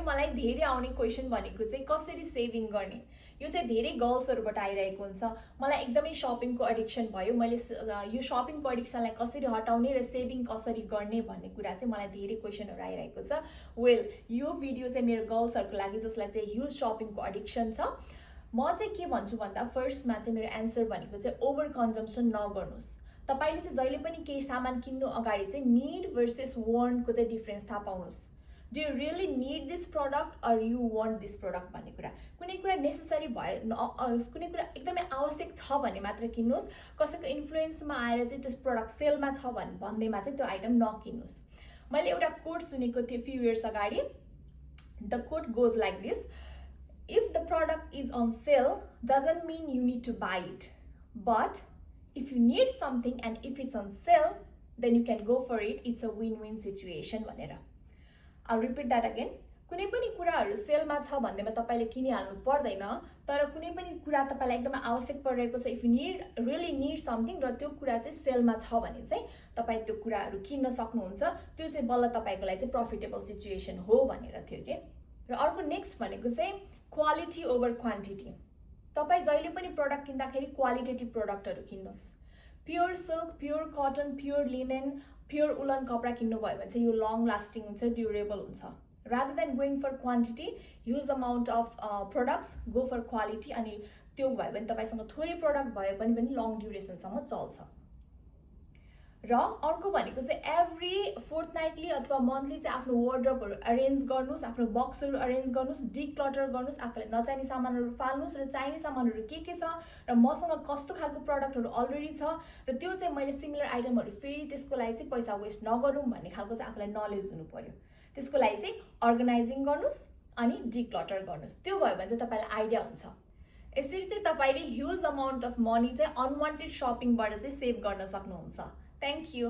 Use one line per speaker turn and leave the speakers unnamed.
मलाई धेरै आउने क्वेसन भनेको चाहिँ कसरी सेभिङ गर्ने। यो चाहिँ धेरै गर्ल्सहरुबाट आइरहेको हुन्छ। मलाई एकदमै शपिङको एडिक्सन भयो, मैले यो शपिङको एडिक्सनलाई कसरी हटाउने र सेभिङ कसरी गर्ने भन्ने कुरा चाहिँ मलाई धेरै क्वेसनहरु आइरहेको छ। वेल, यो भिडियो चाहिँ मेरो गर्ल्सहरुको लागि जसलाई चाहिँ ह्युज शपिङको एडिक्सन छ। म चाहिँ के भन्छु भन्दा फर्स्टमा चाहिँ मेरो एन्सर भनेको चाहिँ ओभर कन्जम्सन नगर्नुस्। तपाईले चाहिँ जहिले पनि केही सामान किन्नु अगाडि चाहिँ नीड भर्सेस वान्ट को चाहिँ डिफरेन्स थाहा पाउनुस्। Do you really need this product or you want this product भन्ने कुरा। कुनै कुरा नेसेसरी भयो, कुनै कुरा एकदमै आवश्यक छ भने मात्र किन्नुस्। कसैको इन्फ्लुएन्समा आएर चाहिँ त्यो प्रोडक्ट सेलमा छ भन्दैमा चाहिँ त्यो आइटम नकिन्नुस्। मैले एउटा कोट सुनेको थिएँ फ्यु इयर्स अगाडि। The quote goes like this: if the product is on sale doesn't mean you need to buy it, but if you need something and if it's on sale then you can go for it. It's a win-win situation भनेर। I'll repeat that again. कुनै पनि कुराहरु सेलमा छ भन्दैमा तपाईले किनिहाल्नु पर्दैन, तर कुनै पनि कुरा तपाईलाई एकदमै आवश्यक परिरहेको छ, if you really need something र त्यो कुरा चाहिँ सेलमा छ भने चाहिँ तपाई त्यो कुराहरु किन्न सक्नुहुन्छ। त्यो चाहिँ बल्ल तपाईको लागि चाहिँ प्रफिटेबल सिचुएसन हो भनेर थियो के। र अर्को नेक्स्ट भनेको चाहिँ क्वालिटी ओभर क्वान्टिटी। तपाई जहिले पनि प्रोडक्ट किन्दाखेरि क्वालिटेटिभ प्रोडक्टहरु किन्नुस्। Pure silk, pure cotton, pure linen, pure woollen कपडा किन्नु भयो भने चाहिँ यो लङ लास्टिङ हुन्छ, ड्युरेबल हुन्छ। Rather than going for quantity, huge amount of products, go for quality. अनि त्यो भयो भने तपाईसँग थोरै प्रोडक्ट भयो पनि लङ ड्युरेसनसम्म चल्छ। र अर्को भनेको चाहिँ एभ्री फोर्थनाइटली अथवा मन्थली चाहिँ आफ्नो वार्डरोबहरु अरेन्ज गर्नुस्, आफ्नो बक्सहरु अरेन्ज गर्नुस्, डिक्लटर गर्नुस्, आफूलाई नचाहिने सामानहरु फाल्नुस् र चाहिने सामानहरु के छ र मसँग कस्तो खालको प्रोडक्टहरु अलरेडी छ र त्यो चाहिँ मैले सिमिलर आइटमहरु फेरि त्यसको लागि चाहिँ पैसा वेस्ट नगरौँ भन्ने खालको चाहिँ आफूलाई नलेज हुनु पर्यो। त्यसको लागि चाहिँ अर्गनाइजिङ गर्नुस् अनि डिक्लटर गर्नुस्। त्यो भयो भने चाहिँ तपाईलाई आइडिया हुन्छ। यसरी चाहिँ तपाईले ह्युज अमाउन्ट अफ मनी चाहिँ अनवान्टेड शपिङबाट चाहिँ सेभ गर्न सक्नुहुन्छ। Thank you.